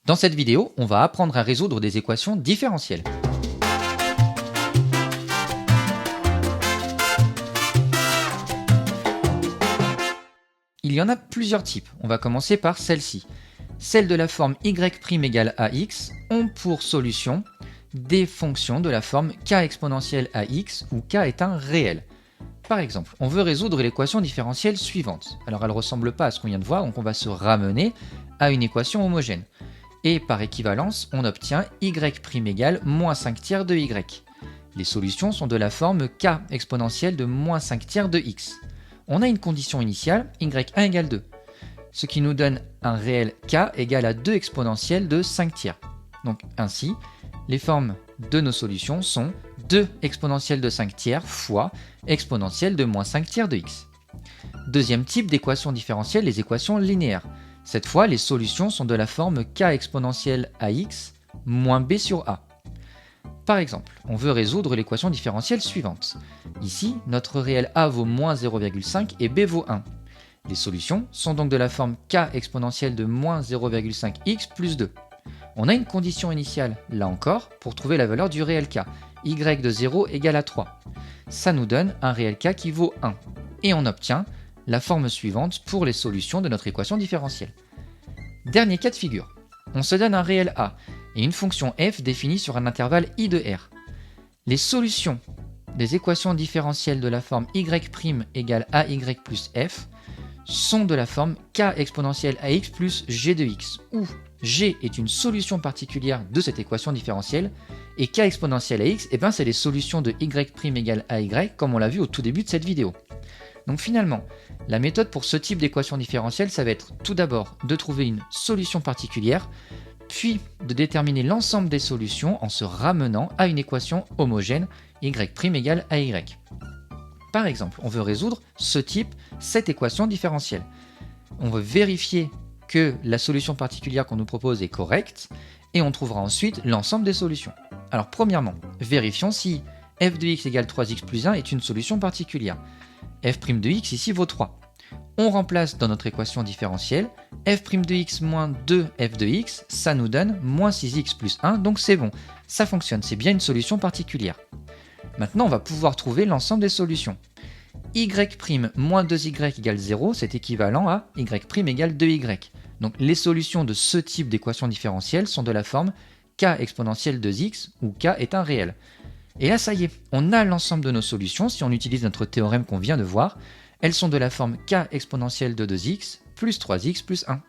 Dans cette vidéo, on va apprendre à résoudre des équations différentielles. Il y en a plusieurs types. On va commencer par celle-ci. Celles de la forme y' égale ax ont pour solution des fonctions de la forme k exponentielle ax où k est un réel. Par exemple, on veut résoudre l'équation différentielle suivante. Alors elle ne ressemble pas à ce qu'on vient de voir, donc on va se ramener à une équation homogène. Et par équivalence, on obtient y' égale moins 5 tiers de y. Les solutions sont de la forme k exponentielle de moins 5 tiers de x. On a une condition initiale, y1 égale 2, ce qui nous donne un réel k égal à 2 exponentielle de 5 tiers. Donc ainsi, les formes de nos solutions sont 2 exponentielle de 5 tiers fois exponentielle de moins 5 tiers de x. Deuxième type d'équation différentielle, les équations linéaires. Cette fois, les solutions sont de la forme k exponentielle ax moins b sur a. Par exemple, on veut résoudre l'équation différentielle suivante. Ici, notre réel a vaut moins 0,5 et b vaut 1. Les solutions sont donc de la forme k exponentielle de moins 0,5x plus 2. On a une condition initiale, là encore, pour trouver la valeur du réel k, y de 0 égale à 3. Ça nous donne un réel k qui vaut 1. Et on obtient la forme suivante pour les solutions de notre équation différentielle. Dernier cas de figure. On se donne un réel a et une fonction f définie sur un intervalle i de r. Les solutions des équations différentielles de la forme y' égale ay plus f sont de la forme k exponentielle ax plus g de x, où g est une solution particulière de cette équation différentielle, et k exponentielle ax, c'est les solutions de y' égale ay, comme on l'a vu au tout début de cette vidéo. Donc finalement, la méthode pour ce type d'équation différentielle, ça va être tout d'abord de trouver une solution particulière, puis de déterminer l'ensemble des solutions en se ramenant à une équation homogène y' égale ay. Par exemple, on veut résoudre cette équation différentielle. On veut vérifier que la solution particulière qu'on nous propose est correcte, et on trouvera ensuite l'ensemble des solutions. Alors premièrement, vérifions si f de x égale 3x plus 1 est une solution particulière. f' de x ici vaut 3. On remplace dans notre équation différentielle f' de x moins 2f de x, ça nous donne moins 6x plus 1, donc c'est bon, ça fonctionne, c'est bien une solution particulière. Maintenant, on va pouvoir trouver l'ensemble des solutions. y' moins 2y égale 0, c'est équivalent à y' égale 2y. Donc les solutions de ce type d'équation différentielle sont de la forme k exponentielle de x, où k est un réel. Et là, ça y est, on a l'ensemble de nos solutions. Si on utilise notre théorème qu'on vient de voir, elles sont de la forme k exponentielle de 2x plus 3x plus 1.